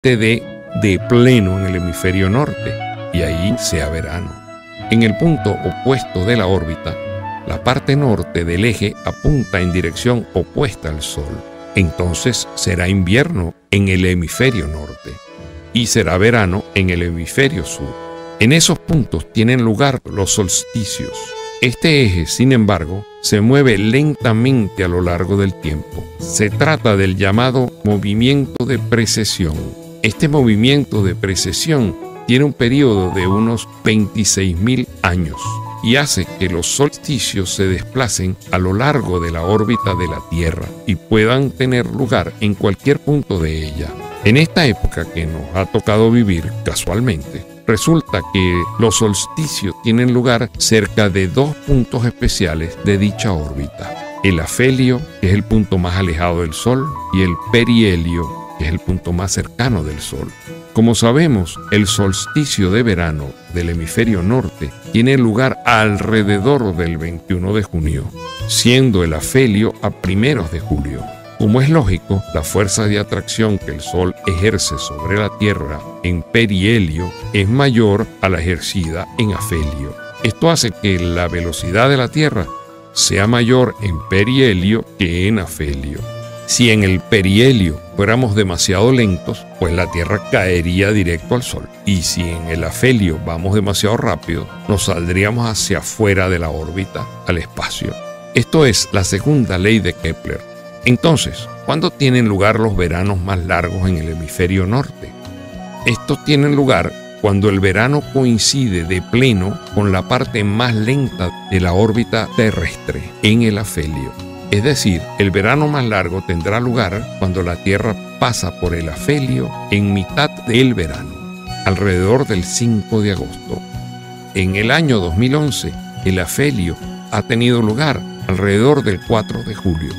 te dé de pleno en el hemisferio norte y ahí sea verano. En el punto opuesto de la órbita, la parte norte del eje apunta en dirección opuesta al Sol. Entonces será invierno en el hemisferio norte y será verano en el hemisferio sur. En esos puntos tienen lugar los solsticios. Este eje, sin embargo, se mueve lentamente a lo largo del tiempo. Se trata del llamado movimiento de precesión. Este movimiento de precesión tiene un periodo de unos 26.000 años y hace que los solsticios se desplacen a lo largo de la órbita de la Tierra y puedan tener lugar en cualquier punto de ella. En esta época que nos ha tocado vivir casualmente, resulta que los solsticios tienen lugar cerca de dos puntos especiales de dicha órbita: el afelio, que es el punto más alejado del Sol, y el perihelio, que es el punto más cercano del Sol. Como sabemos, el solsticio de verano del hemisferio norte tiene lugar alrededor del 21 de junio, siendo el afelio a primeros de julio. Como es lógico, la fuerza de atracción que el Sol ejerce sobre la Tierra en perihelio es mayor a la ejercida en afelio. Esto hace que la velocidad de la Tierra sea mayor en perihelio que en afelio. Si en el perihelio fuéramos demasiado lentos, pues la Tierra caería directo al Sol. Y si en el afelio vamos demasiado rápido, nos saldríamos hacia afuera de la órbita, al espacio. Esto es la segunda ley de Kepler. Entonces, ¿cuándo tienen lugar los veranos más largos en el hemisferio norte? Estos tienen lugar cuando el verano coincide de pleno con la parte más lenta de la órbita terrestre, en el afelio. Es decir, el verano más largo tendrá lugar cuando la Tierra pasa por el afelio en mitad del verano, alrededor del 5 de agosto. En el año 2011, el afelio ha tenido lugar alrededor del 4 de julio.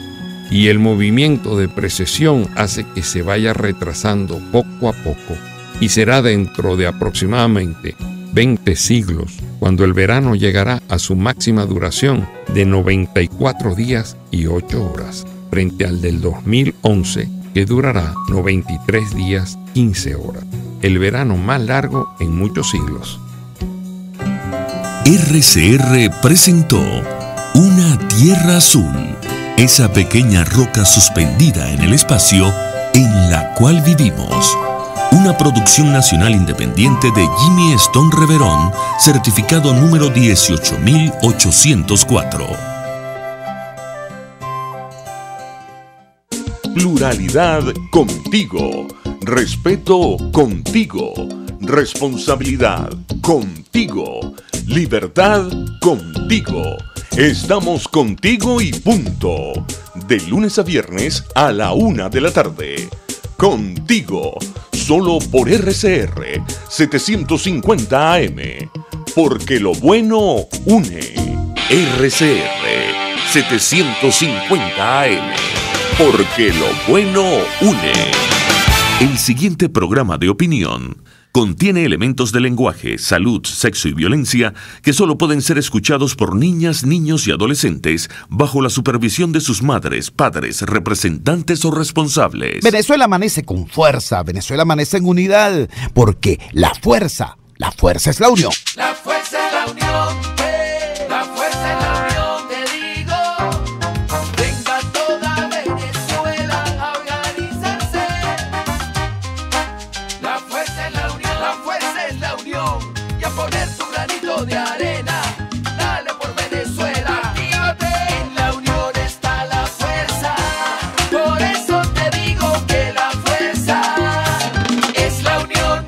Y el movimiento de precesión hace que se vaya retrasando poco a poco, y será dentro de aproximadamente 20 siglos cuando el verano llegará a su máxima duración de 94 días y 8 horas, frente al del 2011 que durará 93 días 15 horas, el verano más largo en muchos siglos. RCR presentó Una Tierra Azul, esa pequeña roca suspendida en el espacio en la cual vivimos. Una producción nacional independiente de Jimmy Stone Reverón, certificado número 18804. Pluralidad contigo. Respeto contigo. Responsabilidad contigo. Libertad contigo. Estamos contigo y punto. De lunes a viernes a la 1 de la tarde. Contigo, solo por RCR 750 AM. Porque lo bueno une. RCR 750 AM. Porque lo bueno une. El siguiente programa de opinión contiene elementos de lenguaje, salud, sexo y violencia que solo pueden ser escuchados por niñas, niños y adolescentes bajo la supervisión de sus madres, padres, representantes o responsables. Venezuela amanece con fuerza, Venezuela amanece en unidad, porque la fuerza es la unión. La fuerza es la unión, la fuerza es la unión, te digo. Venga toda Venezuela a organizarse. La fuerza es la unión, la fuerza es la unión. Y a poner tu granito de arena, dale por Venezuela. Actívate, en la unión está la fuerza. Por eso te digo que la fuerza es la unión.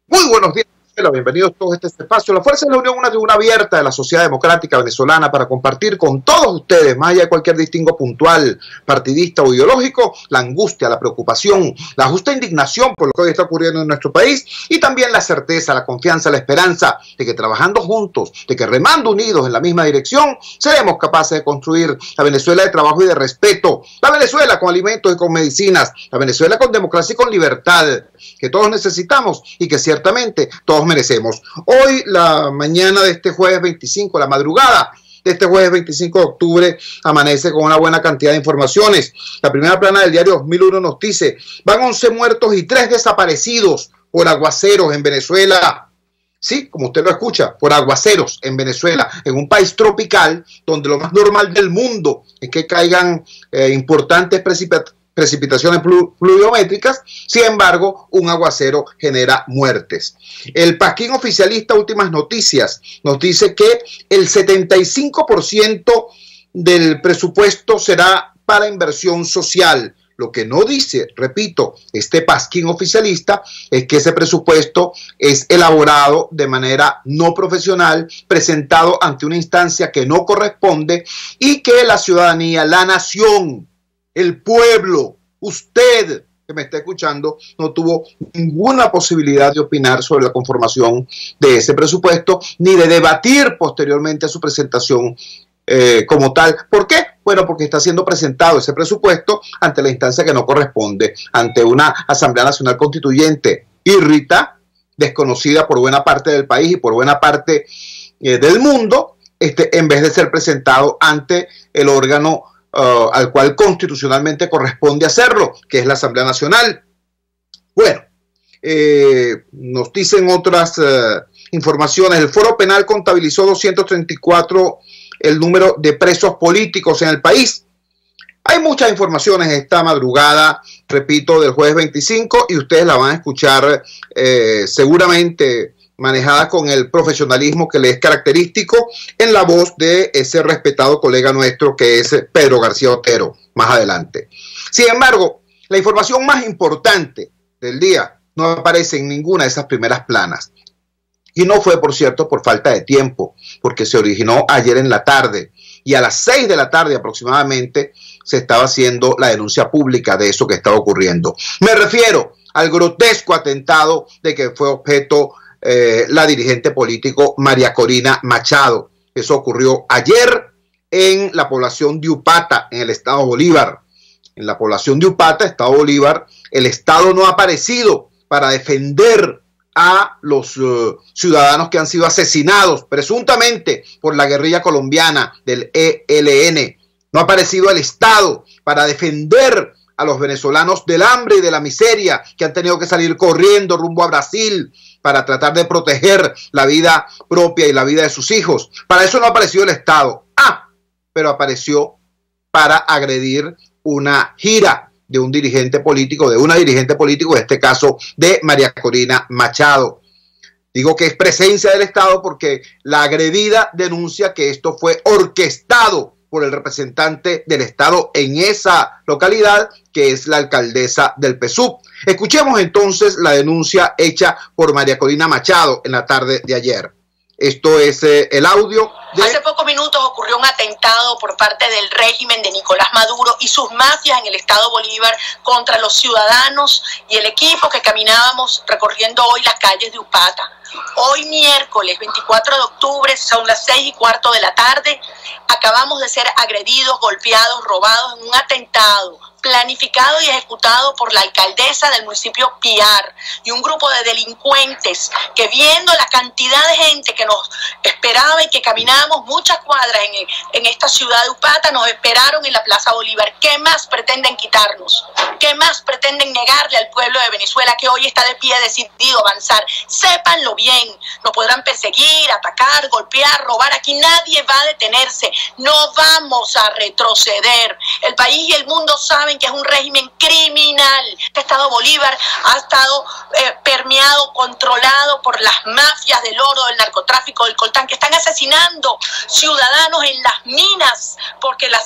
Muy buenos días. Bienvenidos todos a este espacio. La Fuerza de la Unión, una tribuna abierta de la sociedad democrática venezolana para compartir con todos ustedes, más allá de cualquier distingo puntual, partidista o ideológico, la angustia, la preocupación, la justa indignación por lo que hoy está ocurriendo en nuestro país y también la certeza, la confianza, la esperanza de que trabajando juntos, de que remando unidos en la misma dirección, seremos capaces de construir la Venezuela de trabajo y de respeto, la Venezuela con alimentos y con medicinas, la Venezuela con democracia y con libertad, que todos necesitamos y que ciertamente todos merecemos. Hoy, la mañana de este jueves 25, la madrugada de este jueves 25 de octubre amanece con una buena cantidad de informaciones. La primera plana del diario 2001 nos dice: van 11 muertos y 3 desaparecidos por aguaceros en Venezuela. Sí, como usted lo escucha, por aguaceros en Venezuela, en un país tropical donde lo más normal del mundo es que caigan importantes precipitaciones pluviométricas. Sin embargo, un aguacero genera muertes. El pasquín oficialista Últimas Noticias nos dice que el 75% del presupuesto será para inversión social. Lo que no dice, repito, este pasquín oficialista es que ese presupuesto es elaborado de manera no profesional, presentado ante una instancia que no corresponde y que la ciudadanía, la nación, el pueblo, usted que me está escuchando, no tuvo ninguna posibilidad de opinar sobre la conformación de ese presupuesto ni de debatir posteriormente a su presentación como tal. ¿Por qué? Bueno, porque está siendo presentado ese presupuesto ante la instancia que no corresponde, ante una Asamblea Nacional Constituyente irrita, desconocida por buena parte del país y por buena parte del mundo, en vez de ser presentado ante el órgano al cual constitucionalmente corresponde hacerlo, que es la Asamblea Nacional. Bueno, nos dicen otras informaciones. El Foro Penal contabilizó 234 el número de presos políticos en el país. Hay muchas informaciones esta madrugada, repito, del jueves 25, y ustedes la van a escuchar seguramente manejada con el profesionalismo que le es característico en la voz de ese respetado colega nuestro que es Pedro García Otero, más adelante. Sin embargo, la información más importante del día no aparece en ninguna de esas primeras planas. Y no fue, por cierto, por falta de tiempo, porque se originó ayer en la tarde y a las 6 de la tarde aproximadamente se estaba haciendo la denuncia pública de eso que estaba ocurriendo. Me refiero al grotesco atentado de que fue objeto la dirigente político María Corina Machado. Eso ocurrió ayer en la población de Upata, en el estado Bolívar. En la población de Upata, estado Bolívar, el Estado no ha aparecido para defender a los ciudadanos que han sido asesinados presuntamente por la guerrilla colombiana del ELN. No ha aparecido el Estado para defender a los venezolanos del hambre y de la miseria que han tenido que salir corriendo rumbo a Brasil para tratar de proteger la vida propia y la vida de sus hijos. Para eso no apareció el Estado. Pero apareció para agredir una gira de un dirigente político, de una dirigente político, en este caso de María Corina Machado. Digo que es presencia del Estado porque la agredida denuncia que esto fue orquestado por el representante del Estado en esa localidad, que es la alcaldesa del PSUV. Escuchemos entonces la denuncia hecha por María Corina Machado en la tarde de ayer. Esto es el audio. Hace pocos minutos ocurrió un atentado por parte del régimen de Nicolás Maduro y sus mafias en el estado Bolívar contra los ciudadanos y el equipo que caminábamos recorriendo hoy las calles de Upata. Hoy miércoles 24 de octubre, son las 6:15 de la tarde, acabamos de ser agredidos, golpeados, robados en un atentado planificado y ejecutado por la alcaldesa del municipio Piar y un grupo de delincuentes que, viendo la cantidad de gente que nos esperaba y que caminábamos muchas cuadras en esta ciudad de Upata, nos esperaron en la Plaza Bolívar. ¿Qué más pretenden quitarnos? ¿Qué más pretenden negarle al pueblo de Venezuela que hoy está de pie decidido a avanzar? Sépanlo bien, nos podrán perseguir, atacar, golpear, robar. Aquí nadie va a detenerse, no vamos a retroceder. El país y el mundo saben que es un régimen criminal. Este estado Bolívar ha estado permeado, controlado por las mafias del oro, del narcotráfico, del coltán, que están asesinando ciudadanos en las minas, porque la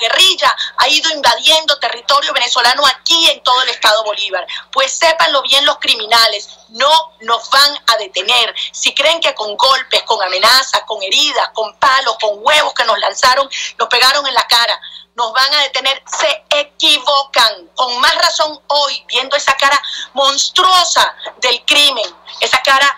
guerrilla ha ido invadiendo territorio venezolano aquí en todo el estado Bolívar. Pues sépanlo bien los criminales, no nos van a detener. Si creen que con golpes, con amenazas, con heridas, con palos, con huevos que nos lanzaron, nos pegaron en la cara, nos van a detener, se equivocan. Con más razón hoy, viendo esa cara monstruosa del crimen, esa cara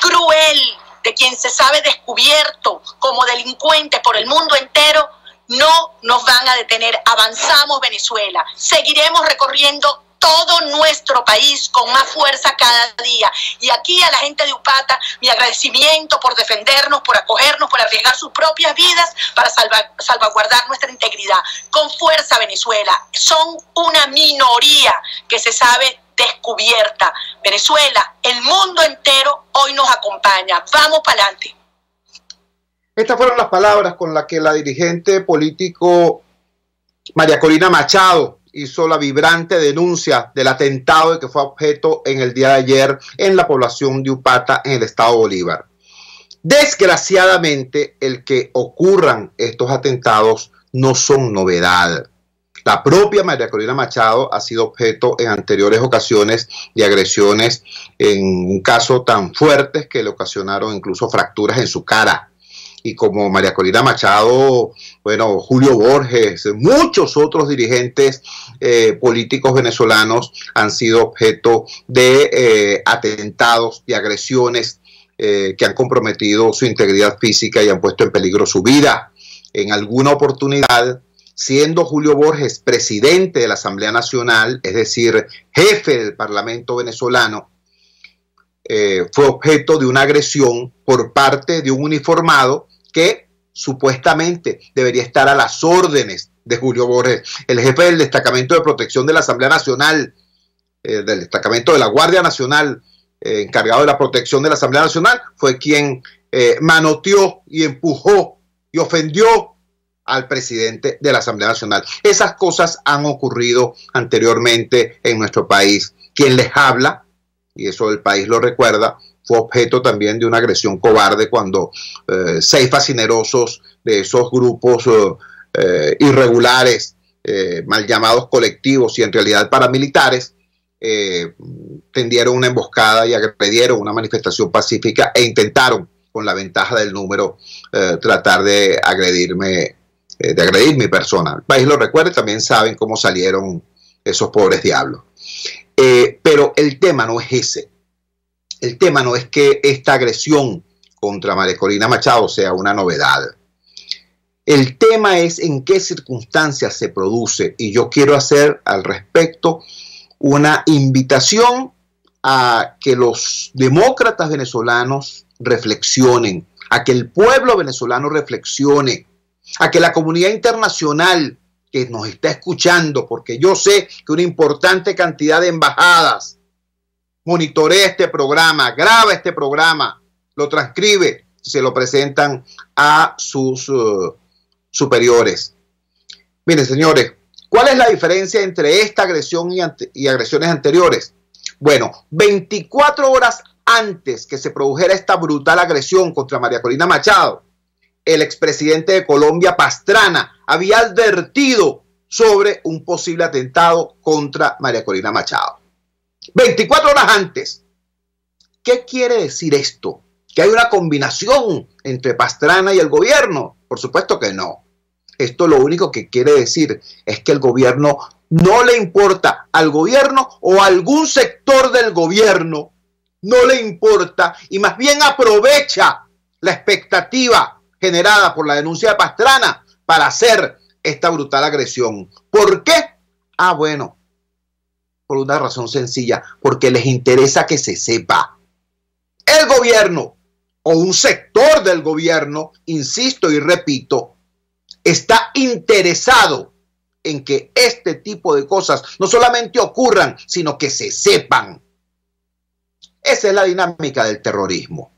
cruel de quien se sabe descubierto como delincuente por el mundo entero, no nos van a detener. Avanzamos Venezuela, seguiremos recorriendo todo nuestro país con más fuerza cada día. Y aquí a la gente de Upata, mi agradecimiento por defendernos, por acogernos, por arriesgar sus propias vidas para salvaguardar nuestra integridad. Con fuerza, Venezuela. Son una minoría que se sabe descubierta. Venezuela, el mundo entero hoy nos acompaña. Vamos para adelante. Estas fueron las palabras con las que la dirigente político María Corina Machado hizo la vibrante denuncia del atentado de que fue objeto en el día de ayer en la población de Upata, en el estado Bolívar. Desgraciadamente, el que ocurran estos atentados no son novedad. La propia María Corina Machado ha sido objeto en anteriores ocasiones de agresiones, en un caso tan fuertes que le ocasionaron incluso fracturas en su cara. Y como María Corina Machado, bueno, Julio Borges, muchos otros dirigentes políticos venezolanos han sido objeto de atentados y agresiones que han comprometido su integridad física y han puesto en peligro su vida. En alguna oportunidad, siendo Julio Borges presidente de la Asamblea Nacional, es decir, jefe del Parlamento venezolano, fue objeto de una agresión por parte de un uniformado que supuestamente debería estar a las órdenes de Julio Borges, el jefe del destacamento de protección de la Asamblea Nacional, del destacamento de la Guardia Nacional, encargado de la protección de la Asamblea Nacional, fue quien manoteó y empujó y ofendió al presidente de la Asamblea Nacional. Esas cosas han ocurrido anteriormente en nuestro país. Quien les habla, y eso el país lo recuerda, fue objeto también de una agresión cobarde cuando 6 fascinerosos de esos grupos irregulares, mal llamados colectivos y en realidad paramilitares, tendieron una emboscada y agredieron una manifestación pacífica e intentaron, con la ventaja del número, tratar de agredir mi persona. El país lo recuerda, también saben cómo salieron esos pobres diablos. Pero el tema no es ese. El tema no es que esta agresión contra María Corina Machado sea una novedad. El tema es en qué circunstancias se produce, y yo quiero hacer al respecto una invitación a que los demócratas venezolanos reflexionen, a que el pueblo venezolano reflexione, a que la comunidad internacional que nos está escuchando, porque yo sé que una importante cantidad de embajadas monitorea este programa, graba este programa, lo transcribe, se lo presentan a sus superiores. Miren, señores, ¿cuál es la diferencia entre esta agresión y agresiones anteriores? Bueno, 24 horas antes que se produjera esta brutal agresión contra María Corina Machado, el expresidente de Colombia, Pastrana, había advertido sobre un posible atentado contra María Corina Machado. 24 horas antes. ¿Qué quiere decir esto? ¿Que hay una combinación entre Pastrana y el gobierno? Por supuesto que no. Esto lo único que quiere decir es que el gobierno no le importa, al gobierno o a algún sector del gobierno, no le importa y más bien aprovecha la expectativa generada por la denuncia de Pastrana para hacer esta brutal agresión. ¿Por qué? Ah, bueno, por una razón sencilla, porque les interesa que se sepa. El gobierno o un sector del gobierno, insisto y repito, está interesado en que este tipo de cosas no solamente ocurran, sino que se sepan. Esa es la dinámica del terrorismo.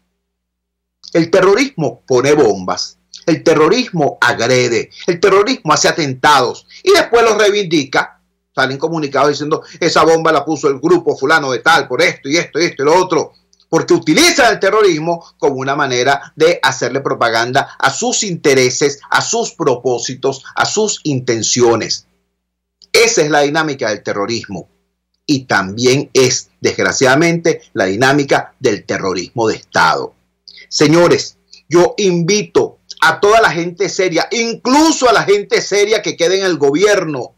El terrorismo pone bombas, el terrorismo agrede, el terrorismo hace atentados y después los reivindica. Salen comunicados diciendo, esa bomba la puso el grupo fulano de tal, por esto y esto y esto y lo otro. Porque utilizan el terrorismo como una manera de hacerle propaganda a sus intereses, a sus propósitos, a sus intenciones. Esa es la dinámica del terrorismo. Y también es, desgraciadamente, la dinámica del terrorismo de Estado. Señores, yo invito a toda la gente seria, incluso a la gente seria que quede en el gobierno,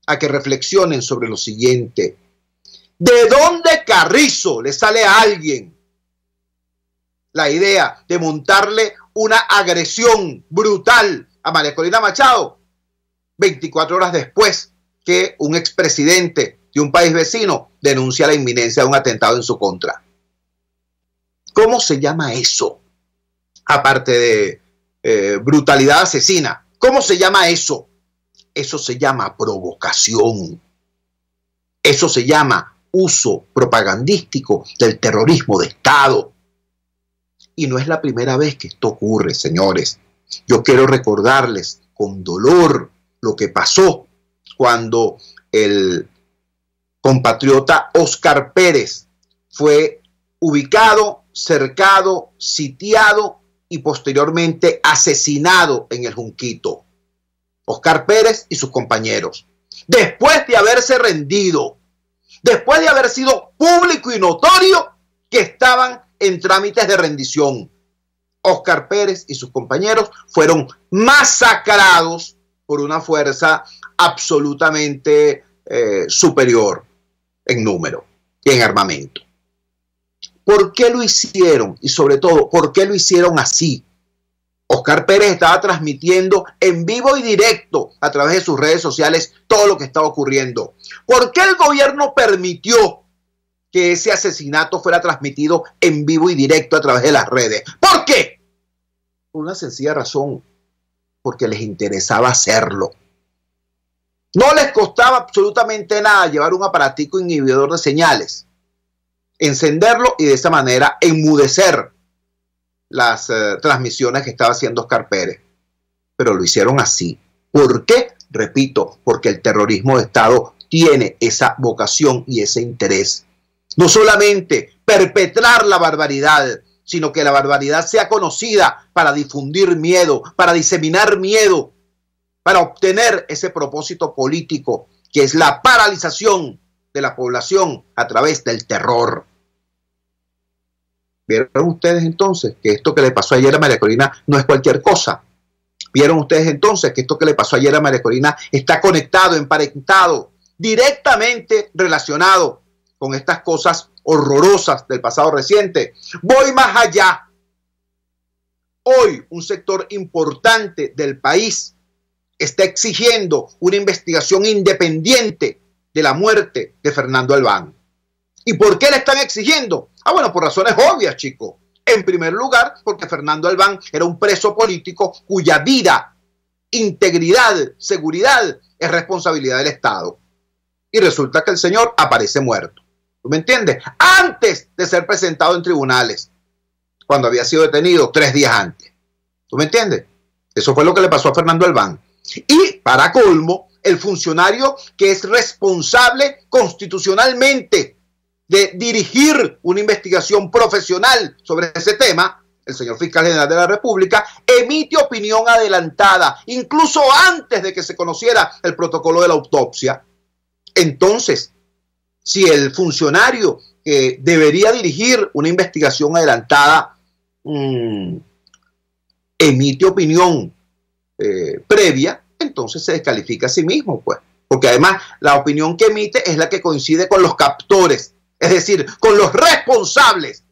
a que reflexionen sobre lo siguiente. ¿De dónde carrizo le sale a alguien la idea de montarle una agresión brutal a María Corina Machado 24 horas después que un expresidente de un país vecino denuncia la inminencia de un atentado en su contra. ¿Cómo se llama eso? Aparte de brutalidad asesina, ¿cómo se llama eso? Eso se llama provocación. Eso se llama uso propagandístico del terrorismo de Estado. Y no es la primera vez que esto ocurre, señores. Yo quiero recordarles con dolor lo que pasó cuando el compatriota Óscar Pérez fue ubicado, cercado, sitiado y posteriormente asesinado en el Junquito. Óscar Pérez y sus compañeros. Después de haberse rendido, después de haber sido público y notorio que estaban en trámites de rendición, Óscar Pérez y sus compañeros fueron masacrados por una fuerza absolutamente superior en número y en armamento. ¿Por qué lo hicieron? Y sobre todo, ¿por qué lo hicieron así? Óscar Pérez estaba transmitiendo en vivo y directo a través de sus redes sociales todo lo que estaba ocurriendo. ¿Por qué el gobierno permitió que ese asesinato fuera transmitido en vivo y directo a través de las redes? ¿Por qué? Por una sencilla razón, porque les interesaba hacerlo. No les costaba absolutamente nada llevar un aparatico inhibidor de señales, encenderlo y de esa manera enmudecer las transmisiones que estaba haciendo Óscar Pérez. Pero lo hicieron así. ¿Por qué? Repito, porque el terrorismo de Estado tiene esa vocación y ese interés. No solamente perpetrar la barbaridad, sino que la barbaridad sea conocida para difundir miedo, para diseminar miedo, para obtener ese propósito político que es la paralización de la población a través del terror. ¿Vieron ustedes entonces que esto que le pasó ayer a María Corina no es cualquier cosa? ¿Vieron ustedes entonces que esto que le pasó ayer a María Corina está conectado, emparentado, directamente relacionado con estas cosas horrorosas del pasado reciente? Voy más allá. Hoy un sector importante del país está exigiendo una investigación independiente de la muerte de Fernando Albán. ¿Y por qué le están exigiendo? Bueno, por razones obvias, chicos. En primer lugar, porque Fernando Albán era un preso político cuya vida, integridad, seguridad es responsabilidad del Estado. Y resulta que el señor aparece muerto. ¿Tú me entiendes? Antes de ser presentado en tribunales, cuando había sido detenido 3 días antes. ¿Tú me entiendes? Eso fue lo que le pasó a Fernando Albán. Y, para colmo, el funcionario que es responsable constitucionalmente de dirigir una investigación profesional sobre ese tema, el señor fiscal general de la República, emite opinión adelantada, incluso antes de que se conociera el protocolo de la autopsia. Entonces, si el funcionario que debería dirigir una investigación adelantada emite opinión previa, entonces se descalifica a sí mismo, pues. Porque además la opinión que emite es la que coincide con los captores, es decir, con los responsables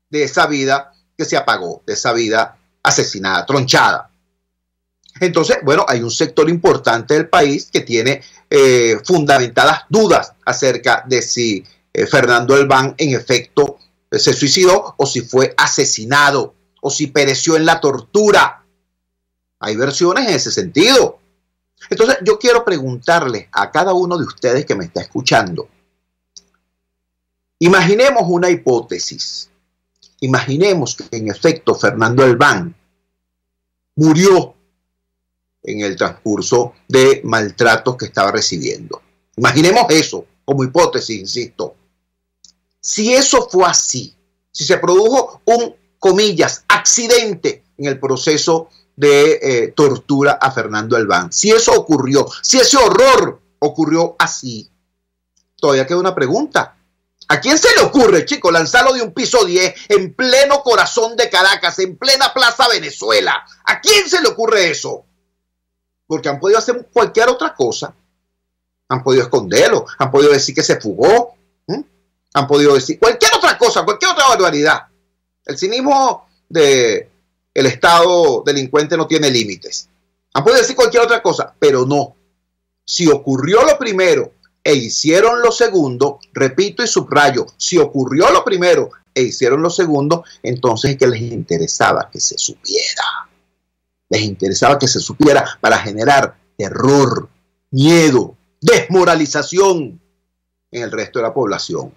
de esa vida que se apagó, de esa vida asesinada, tronchada. Entonces, bueno, hay un sector importante del país que tiene fundamentadas dudas acerca de si Fernando Albán en efecto se suicidó o si fue asesinado o si pereció en la tortura. Hay versiones en ese sentido. Entonces, yo quiero preguntarle a cada uno de ustedes que me está escuchando. Imaginemos una hipótesis. Imaginemos que en efecto Fernando Albán murió en el transcurso de maltratos que estaba recibiendo. Imaginemos eso como hipótesis, insisto. Si eso fue así, si se produjo un, comillas, accidente en el proceso de tortura a Fernando Albán, si eso ocurrió, si ese horror ocurrió así, todavía queda una pregunta. ¿A quién se le ocurre, chicos, lanzarlo de un piso 10 en pleno corazón de Caracas, en plena Plaza Venezuela? ¿A quién se le ocurre eso? Porque han podido hacer cualquier otra cosa. Han podido esconderlo, han podido decir que se fugó, han podido decir cualquier otra cosa, cualquier otra barbaridad. El cinismo del Estado delincuente no tiene límites. Han podido decir cualquier otra cosa, pero no. Si ocurrió lo primero e hicieron lo segundo, repito y subrayo, si ocurrió lo primero e hicieron lo segundo, entonces es que les interesaba que se supiera. Les interesaba que se supiera para generar terror, miedo, desmoralización en el resto de la población.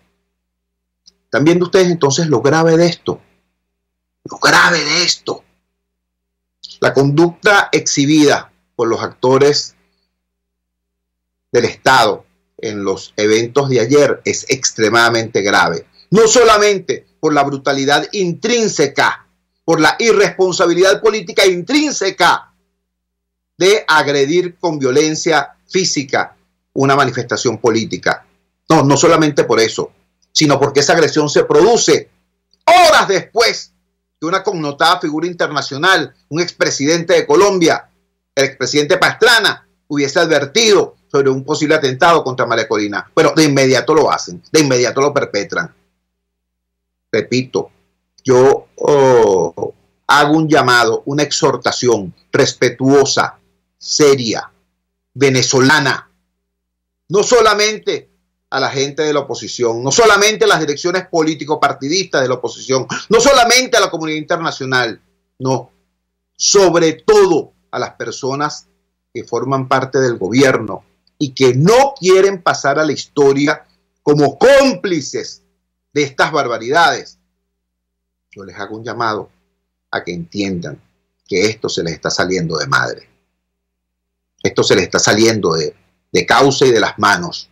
¿Están viendo ustedes entonces lo grave de esto? Lo grave de esto. La conducta exhibida por los actores del Estado en los eventos de ayer es extremadamente grave. No solamente por la brutalidad intrínseca, por la irresponsabilidad política intrínseca de agredir con violencia física una manifestación política. No solamente por eso, sino porque esa agresión se produce horas después que una connotada figura internacional, un expresidente de Colombia, el expresidente Pastrana, hubiese advertido sobre un posible atentado contra María Corina. Bueno, de inmediato lo hacen, de inmediato lo perpetran. Repito, yo hago un llamado, una exhortación respetuosa, seria, venezolana, no solamente a la gente de la oposición, no solamente a las direcciones político-partidistas de la oposición, no solamente a la comunidad internacional, no, sobre todo a las personas que forman parte del gobierno y que no quieren pasar a la historia como cómplices de estas barbaridades. Yo les hago un llamado a que entiendan que esto se les está saliendo de madre. Esto se les está saliendo de causa y de las manos.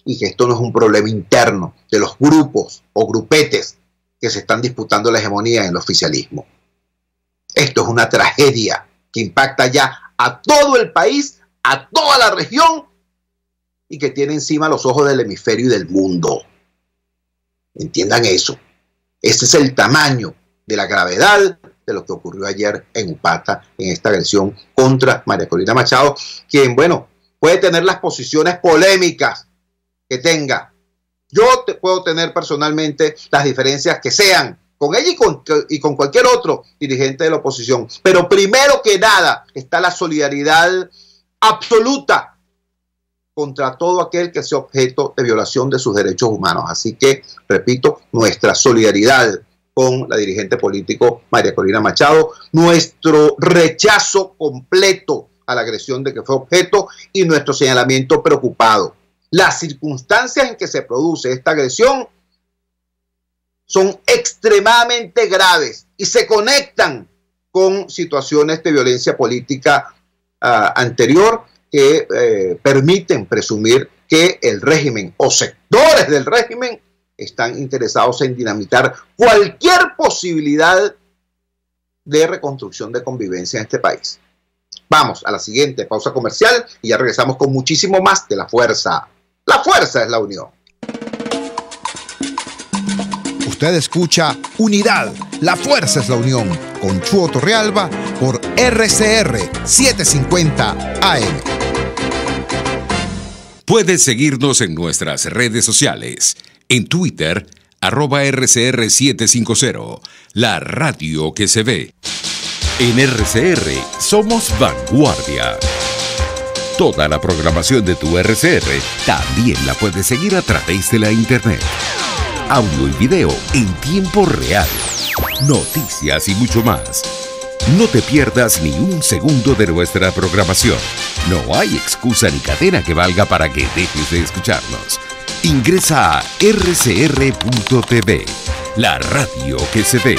Y que esto no es un problema interno de los grupos o grupetes que se están disputando la hegemonía en el oficialismo. Esto es una tragedia que impacta ya a todo el país, a toda la región y que tiene encima los ojos del hemisferio y del mundo. Entiendan eso. Ese es el tamaño de la gravedad de lo que ocurrió ayer en Upata, en esta agresión contra María Corina Machado, quien, bueno, puede tener las posiciones polémicas que tenga. Yo puedo tener personalmente las diferencias que sean con ella y con cualquier otro dirigente de la oposición. Pero primero que nada está la solidaridad absoluta contra todo aquel que sea objeto de violación de sus derechos humanos. Así que, repito, nuestra solidaridad con la dirigente político María Corina Machado, nuestro rechazo completo a la agresión de que fue objeto y nuestro señalamiento preocupado. Las circunstancias en que se produce esta agresión son extremadamente graves y se conectan con situaciones de violencia política anterior que permiten presumir que el régimen o sectores del régimen están interesados en dinamitar cualquier posibilidad de reconstrucción de convivencia en este país. Vamos a la siguiente pausa comercial y ya regresamos con muchísimo más de La Fuerza. La fuerza es la unión. Usted escucha Unidad, la fuerza es la unión, con Chuo Torrealba por RCR 750 AM. Puedes seguirnos en nuestras redes sociales. En Twitter, @RCR750, la radio que se ve. En RCR somos vanguardia. Toda la programación de tu RCR también la puedes seguir a través de la internet. Audio y video en tiempo real. Noticias y mucho más. No te pierdas ni un segundo de nuestra programación. No hay excusa ni cadena que valga para que dejes de escucharnos. Ingresa a rcr.tv, la radio que se ve.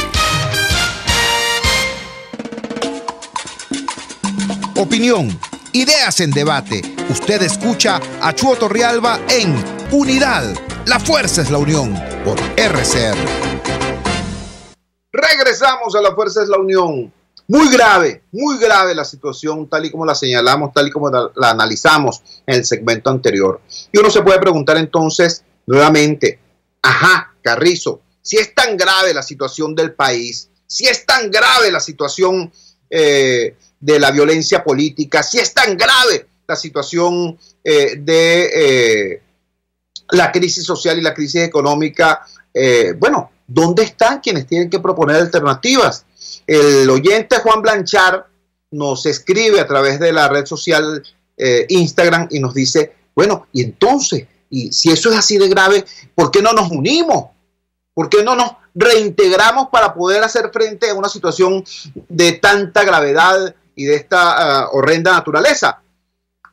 Opinión, ideas en debate. Usted escucha a Chuo Torrealba en Unidad, la fuerza es la unión, por RCR. Regresamos a La Fuerza es la Unión. Muy grave la situación, tal y como la señalamos, tal y como la analizamos en el segmento anterior. Y uno se puede preguntar entonces nuevamente, Carrizo, si es tan grave la situación del país, si es tan grave la situación de la violencia política, si es tan grave la situación de la crisis social y la crisis económica, bueno, ¿dónde están quienes tienen que proponer alternativas? El oyente Juan Blanchard nos escribe a través de la red social Instagram y nos dice, Bueno, y entonces, y si eso es así de grave, ¿por qué no nos unimos? ¿Por qué no nos reintegramos para poder hacer frente a una situación de tanta gravedad y de esta horrenda naturaleza?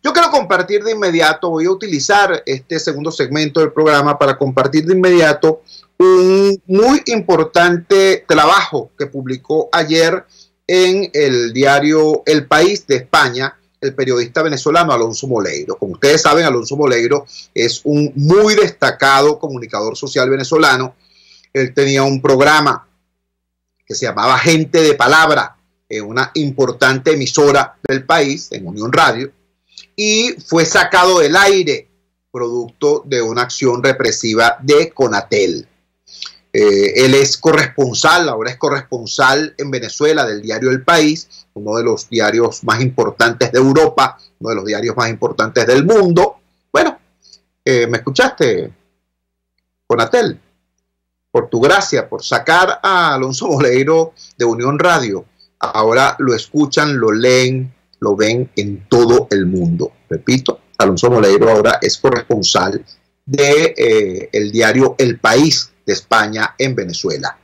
Yo quiero compartir de inmediato, voy a utilizar este segundo segmento del programa para compartir de inmediato un muy importante trabajo que publicó ayer en el diario El País de España el periodista venezolano Alonso Moleiro. Como ustedes saben, Alonso Moleiro es un muy destacado comunicador social venezolano. Él tenía un programa que se llamaba Gente de Palabra en una importante emisora del país, en Unión Radio, y fue sacado del aire producto de una acción represiva de Conatel. Él es corresponsal, ahora es corresponsal en Venezuela del diario El País, uno de los diarios más importantes de Europa, uno de los diarios más importantes del mundo. Bueno, ¿me escuchaste, Conatel? Por tu gracia, por sacar a Alonso Moleiro de Unión Radio, ahora lo escuchan, lo leen, lo ven en todo el mundo. Repito, Alonso Moleiro ahora es corresponsal de el diario El País de España en Venezuela.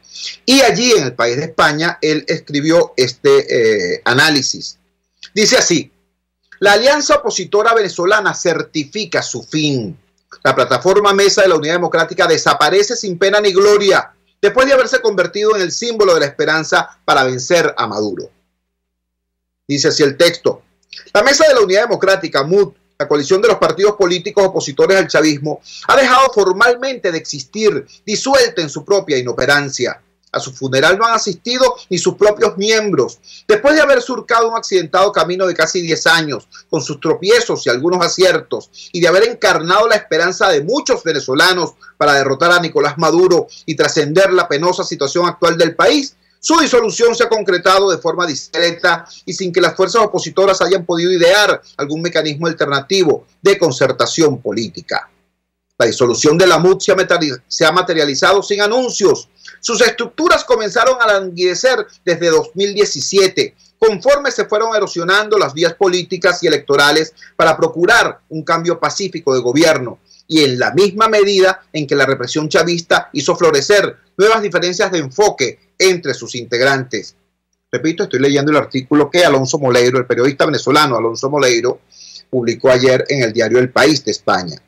Y allí en El País de España él escribió este análisis. Dice así: la alianza opositora venezolana certifica su fin. La plataforma Mesa de la Unidad Democrática desaparece sin pena ni gloria después de haberse convertido en el símbolo de la esperanza para vencer a Maduro. Dice así el texto: la Mesa de la Unidad Democrática, MUD, la coalición de los partidos políticos opositores al chavismo, ha dejado formalmente de existir, disuelta en su propia inoperancia. A su funeral no han asistido ni sus propios miembros. Después de haber surcado un accidentado camino de casi 10 años, con sus tropiezos y algunos aciertos, y de haber encarnado la esperanza de muchos venezolanos para derrotar a Nicolás Maduro y trascender la penosa situación actual del país, su disolución se ha concretado de forma discreta y sin que las fuerzas opositoras hayan podido idear algún mecanismo alternativo de concertación política. La disolución de la MUD se ha materializado sin anuncios. Sus estructuras comenzaron a languidecer desde 2017, conforme se fueron erosionando las vías políticas y electorales para procurar un cambio pacífico de gobierno, y en la misma medida en que la represión chavista hizo florecer nuevas diferencias de enfoque entre sus integrantes. Repito, estoy leyendo el artículo que Alonso Moleiro, el periodista venezolano Alonso Moleiro, publicó ayer en el diario El País de España.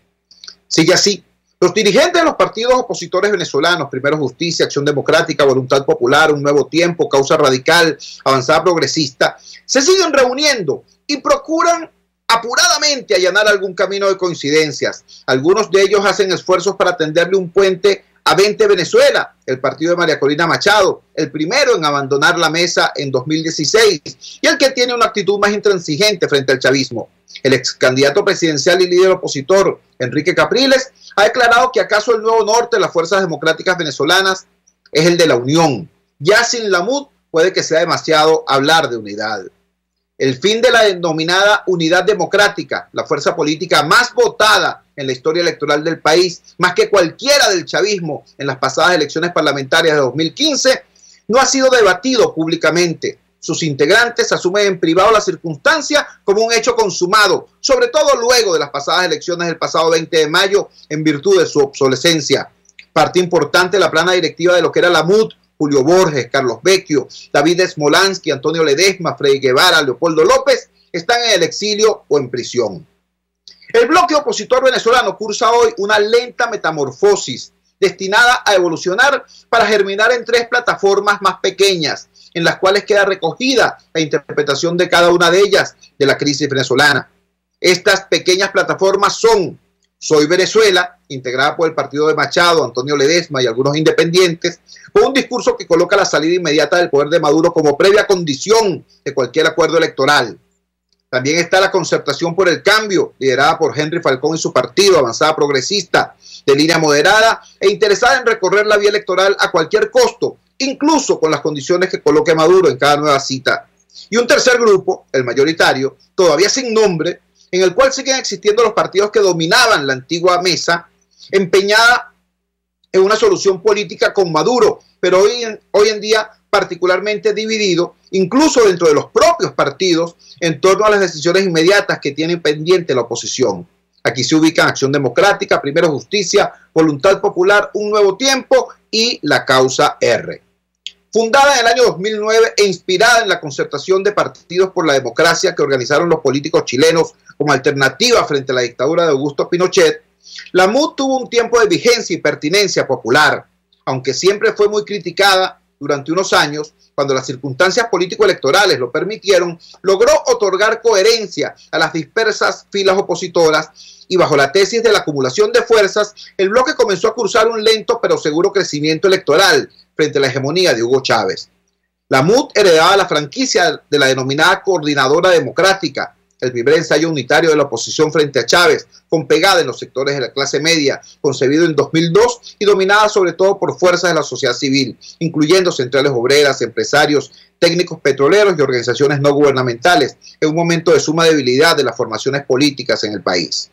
Sigue así: los dirigentes de los partidos opositores venezolanos, Primero Justicia, Acción Democrática, Voluntad Popular, Un Nuevo Tiempo, Causa Radical, Avanzada Progresista, se siguen reuniendo y procuran apuradamente allanar algún camino de coincidencias. Algunos de ellos hacen esfuerzos para tenderle un puente a 20 Venezuela, el partido de María Corina Machado, el primero en abandonar la mesa en 2016 y el que tiene una actitud más intransigente frente al chavismo. El ex candidato presidencial y líder opositor, Enrique Capriles, ha declarado que acaso el nuevo norte de las fuerzas democráticas venezolanas es el de la unión. Ya sin la MUD puede que sea demasiado hablar de unidad. El fin de la denominada Unidad Democrática, la fuerza política más votada en la historia electoral del país, más que cualquiera del chavismo en las pasadas elecciones parlamentarias de 2015, no ha sido debatido públicamente. Sus integrantes asumen en privado la circunstancia como un hecho consumado, sobre todo luego de las pasadas elecciones del pasado 20 de mayo, en virtud de su obsolescencia. Parte importante de la plana directiva de lo que era la MUD, Julio Borges, Carlos Vecchio, David Smolansky, Antonio Ledesma, Freddy Guevara, Leopoldo López, están en el exilio o en prisión. El bloque opositor venezolano cursa hoy una lenta metamorfosis destinada a evolucionar para germinar en 3 plataformas más pequeñas, en las cuales queda recogida la interpretación de cada una de ellas de la crisis venezolana. Estas pequeñas plataformas son Soy Venezuela, integrada por el partido de Machado, Antonio Ledesma y algunos independientes, con un discurso que coloca la salida inmediata del poder de Maduro como previa condición de cualquier acuerdo electoral. También está la Concertación por el Cambio, liderada por Henry Falcón y su partido, Avanzada Progresista, de línea moderada e interesada en recorrer la vía electoral a cualquier costo, incluso con las condiciones que coloque Maduro en cada nueva cita. Y un tercer grupo, el mayoritario, todavía sin nombre, en el cual siguen existiendo los partidos que dominaban la antigua mesa, empeñada en una solución política con Maduro, pero hoy en día particularmente dividido, incluso dentro de los propios partidos, en torno a las decisiones inmediatas que tiene pendiente la oposición. Aquí se ubican Acción Democrática, Primero Justicia, Voluntad Popular, Un Nuevo Tiempo y la Causa R. Fundada en el año 2009 e inspirada en la concertación de partidos por la democracia que organizaron los políticos chilenos como alternativa frente a la dictadura de Augusto Pinochet, la MUD tuvo un tiempo de vigencia y pertinencia popular, aunque siempre fue muy criticada durante unos años. Cuando las circunstancias político-electorales lo permitieron, logró otorgar coherencia a las dispersas filas opositoras y bajo la tesis de la acumulación de fuerzas, el bloque comenzó a cursar un lento pero seguro crecimiento electoral frente a la hegemonía de Hugo Chávez. La MUD heredaba la franquicia de la denominada Coordinadora Democrática, el primer ensayo unitario de la oposición frente a Chávez, con pegada en los sectores de la clase media, concebido en 2002 y dominada sobre todo por fuerzas de la sociedad civil, incluyendo centrales obreras, empresarios, técnicos petroleros y organizaciones no gubernamentales, en un momento de suma debilidad de las formaciones políticas en el país.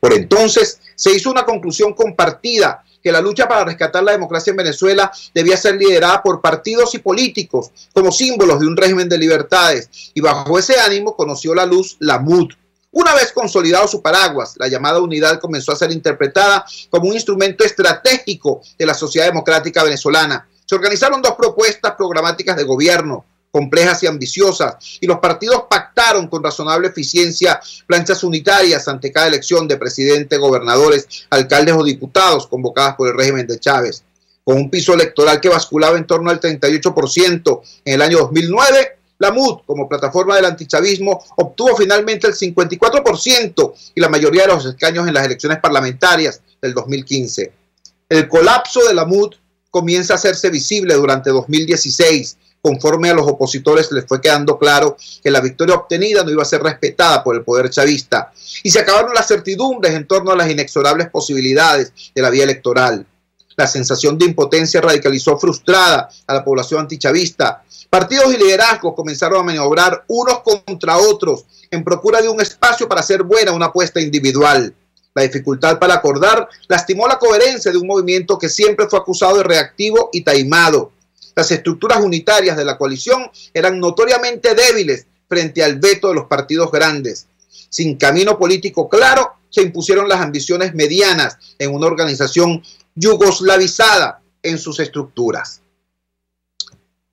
Por entonces, se hizo una conclusión compartida que la lucha para rescatar la democracia en Venezuela debía ser liderada por partidos y políticos como símbolos de un régimen de libertades, y bajo ese ánimo conoció la luz la MUD. Una vez consolidado su paraguas, la llamada unidad comenzó a ser interpretada como un instrumento estratégico de la sociedad democrática venezolana. Se organizaron dos propuestas programáticas de gobierno, complejas y ambiciosas, y los partidos pactaron con razonable eficiencia planchas unitarias ante cada elección de presidente, gobernadores, alcaldes o diputados convocadas por el régimen de Chávez. Con un piso electoral que basculaba en torno al 38% en el año 2009, la MUD, como plataforma del antichavismo, obtuvo finalmente el 54% y la mayoría de los escaños en las elecciones parlamentarias del 2015. El colapso de la MUD comienza a hacerse visible durante 2016, conforme a los opositores les fue quedando claro que la victoria obtenida no iba a ser respetada por el poder chavista, y se acabaron las certidumbres en torno a las inexorables posibilidades de la vía electoral. La sensación de impotencia radicalizó frustrada a la población antichavista. Partidos y liderazgos comenzaron a maniobrar unos contra otros en procura de un espacio para hacer buena una apuesta individual. La dificultad para acordar lastimó la coherencia de un movimiento que siempre fue acusado de reactivo y taimado. Las estructuras unitarias de la coalición eran notoriamente débiles frente al veto de los partidos grandes. Sin camino político claro, se impusieron las ambiciones medianas en una organización yugoslavizada en sus estructuras.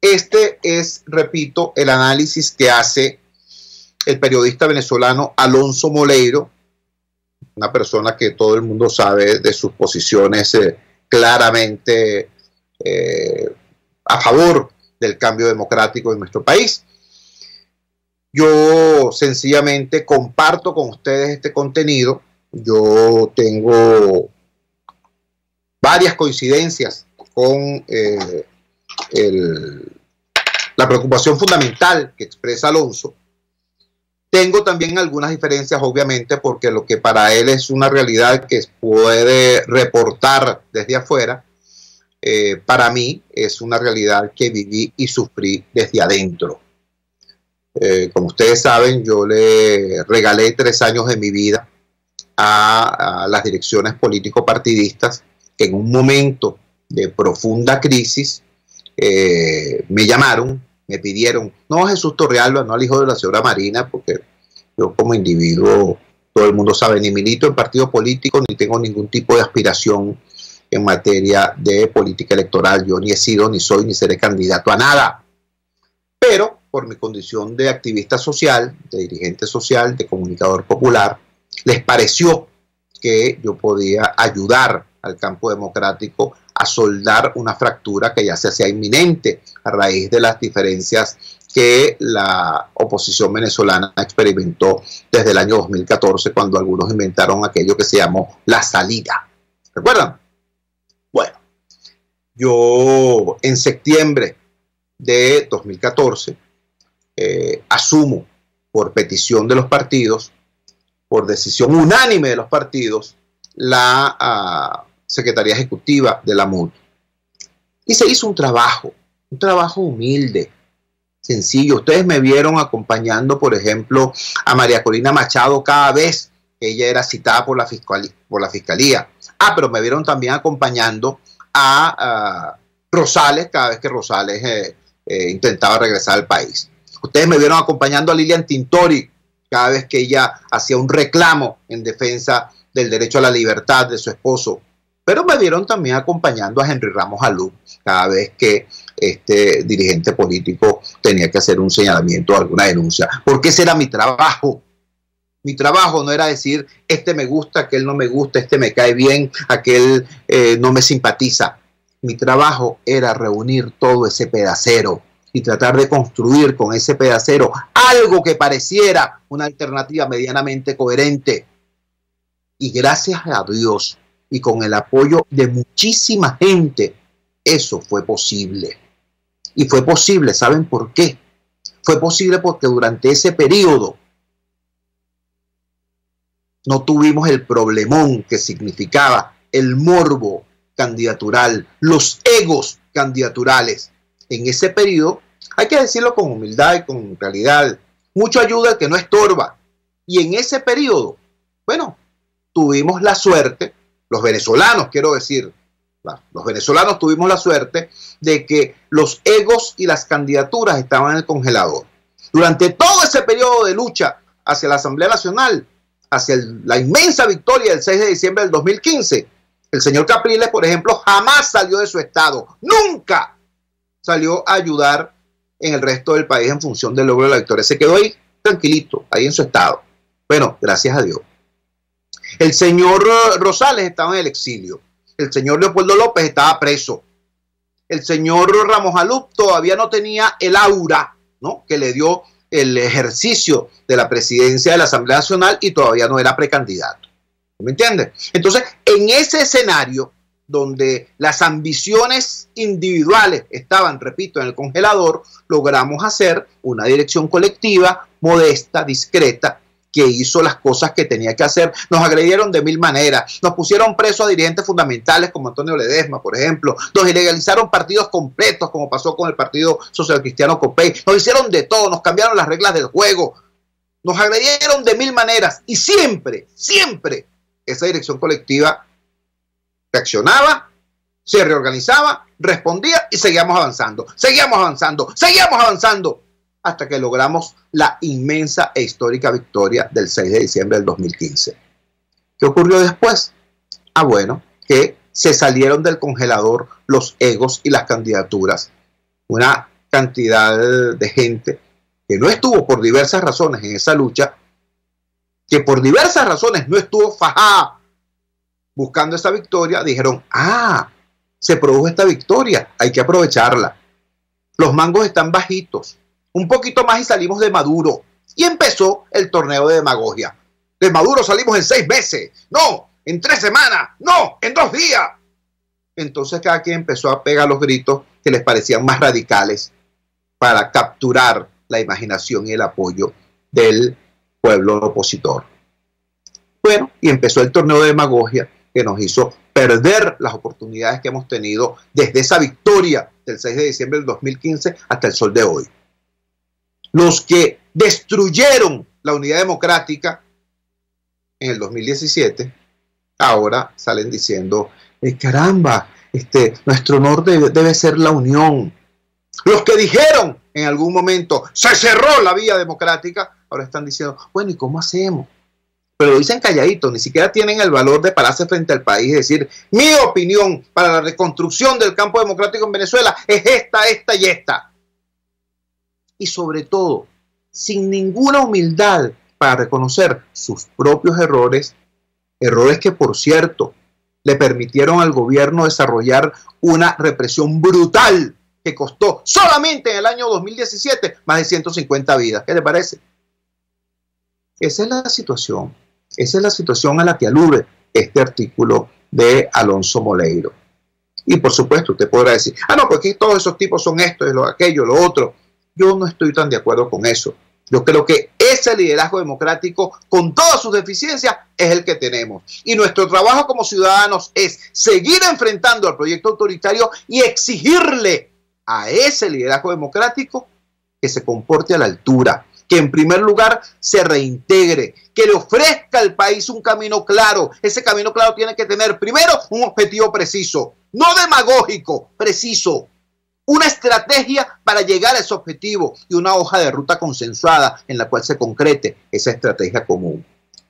Este es, repito, el análisis que hace el periodista venezolano Alonso Moleiro, una persona que todo el mundo sabe de sus posiciones claramente a favor del cambio democrático en nuestro país. Yo sencillamente comparto con ustedes este contenido. Yo tengo varias coincidencias con la preocupación fundamental que expresa Alonso. Tengo también algunas diferencias, obviamente, porque lo que para él es una realidad que puede reportar desde afuera, para mí es una realidad que viví y sufrí desde adentro. Como ustedes saben, yo le regalé 3 años de mi vida a las direcciones político-partidistas que en un momento de profunda crisis me llamaron, me pidieron, no Jesús Torrealba, no al hijo de la señora Marina, porque yo como individuo, todo el mundo sabe, ni milito en partido político, ni tengo ningún tipo de aspiración en materia de política electoral. Yo ni he sido, ni soy, ni seré candidato a nada. Pero por mi condición de activista social, de dirigente social, de comunicador popular, les pareció que yo podía ayudar al campo democrático a soldar una fractura que ya se hacía inminente a raíz de las diferencias que la oposición venezolana experimentó desde el año 2014, cuando algunos inventaron aquello que se llamó la salida. ¿Recuerdan? Bueno, yo en septiembre de 2014 asumo por petición de los partidos, por decisión unánime de los partidos, la Secretaría Ejecutiva de la MUD. Y se hizo un trabajo humilde, sencillo. Ustedes me vieron acompañando, por ejemplo, a María Corina Machado cada vez que ella era citada por la fiscalía. Pero me vieron también acompañando a Rosales cada vez que Rosales intentaba regresar al país. Ustedes me vieron acompañando a Lilian Tintori cada vez que ella hacía un reclamo en defensa del derecho a la libertad de su esposo. Pero me vieron también acompañando a Henry Ramos Alú cada vez que este dirigente político tenía que hacer un señalamiento o alguna denuncia, porque ese era mi trabajo. Mi trabajo no era decir, este me gusta, aquel no me gusta, este me cae bien, aquel no me simpatiza. Mi trabajo era reunir todo ese pedacero y tratar de construir con ese pedacero algo que pareciera una alternativa medianamente coherente. Y gracias a Dios y con el apoyo de muchísima gente, eso fue posible. Y fue posible, ¿saben por qué? Fue posible porque durante ese periodo no tuvimos el problemón que significaba el morbo candidatural, los egos candidaturales. En ese periodo, hay que decirlo con humildad y con realidad, mucho ayuda al que no estorba. Y en ese periodo, bueno, tuvimos la suerte, los venezolanos quiero decir, los venezolanos tuvimos la suerte de que los egos y las candidaturas estaban en el congelador. Durante todo ese periodo de lucha hacia la Asamblea Nacional, hacia la inmensa victoria del 6 de diciembre del 2015, el señor Capriles, por ejemplo, jamás salió de su estado, nunca salió a ayudar en el resto del país en función del logro de la victoria. Se quedó ahí tranquilito, ahí en su estado. Bueno, gracias a Dios. El señor Rosales estaba en el exilio. El señor Leopoldo López estaba preso. El señor Ramos Alú todavía no tenía el aura, ¿no?, que le dio el ejercicio de la presidencia de la Asamblea Nacional y todavía no era precandidato. ¿Me entiendes? Entonces, en ese escenario donde las ambiciones individuales estaban, repito, en el congelador, logramos hacer una dirección colectiva, modesta, discreta, que hizo las cosas que tenía que hacer. Nos agredieron de mil maneras, nos pusieron presos a dirigentes fundamentales como Antonio Ledesma, por ejemplo, nos ilegalizaron partidos completos como pasó con el Partido Social Cristiano Copey, nos hicieron de todo, nos cambiaron las reglas del juego, nos agredieron de mil maneras y siempre, siempre esa dirección colectiva reaccionaba, se reorganizaba, respondía y seguíamos avanzando, hasta que logramos la inmensa e histórica victoria del 6 de diciembre del 2015. ¿Qué ocurrió después? Bueno, que se salieron del congelador los egos y las candidaturas. Una cantidad de gente que no estuvo por diversas razones en esa lucha, que por diversas razones no estuvo fajada buscando esa victoria, dijeron, se produjo esta victoria, hay que aprovecharla. Los mangos están bajitos. Un poquito más y salimos de Maduro. Y empezó el torneo de demagogia. De Maduro salimos en 6 meses. No, en 3 semanas. No, en 2 días. Entonces cada quien empezó a pegar los gritos que les parecían más radicales para capturar la imaginación y el apoyo del pueblo opositor. Bueno, y empezó el torneo de demagogia que nos hizo perder las oportunidades que hemos tenido desde esa victoria del 6 de diciembre del 2015 hasta el sol de hoy. Los que destruyeron la unidad democrática en el 2017, ahora salen diciendo, caramba, nuestro honor debe ser la unión. Los que dijeron en algún momento, se cerró la vía democrática, ahora están diciendo, bueno, ¿y cómo hacemos? Pero lo dicen calladito, ni siquiera tienen el valor de pararse frente al país y decir, mi opinión para la reconstrucción del campo democrático en Venezuela es esta y esta. Y sobre todo, sin ninguna humildad para reconocer sus propios errores que, por cierto, le permitieron al gobierno desarrollar una represión brutal que costó solamente en el año 2017 más de 150 vidas. ¿Qué le parece? Esa es la situación. Esa es la situación a la que alude este artículo de Alonso Moleiro. Y por supuesto, usted podrá decir, no, porque todos esos tipos son esto, es lo aquello, lo otro. Yo no estoy tan de acuerdo con eso. Yo creo que ese liderazgo democrático, con todas sus deficiencias, es el que tenemos. Y nuestro trabajo como ciudadanos es seguir enfrentando al proyecto autoritario y exigirle a ese liderazgo democrático que se comporte a la altura, que en primer lugar se reintegre, que le ofrezca al país un camino claro. Ese camino claro tiene que tener primero un objetivo preciso, no demagógico, preciso. una estrategia para llegar a ese objetivo y una hoja de ruta consensuada en la cual se concrete esa estrategia común.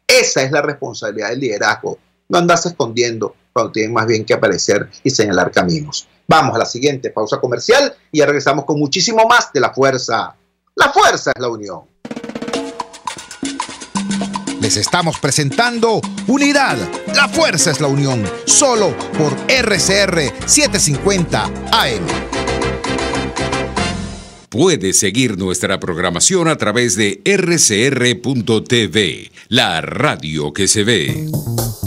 Esa es la responsabilidad del liderazgo. No andarse escondiendo cuando tienen más bien que aparecer y señalar caminos. Vamos a la siguiente pausa comercial y ya regresamos con muchísimo más de La Fuerza. La fuerza es la unión. Les estamos presentando Unidad. La fuerza es la unión. Solo por RCR 750 AM. Puedes seguir nuestra programación a través de rcr.tv, la radio que se ve.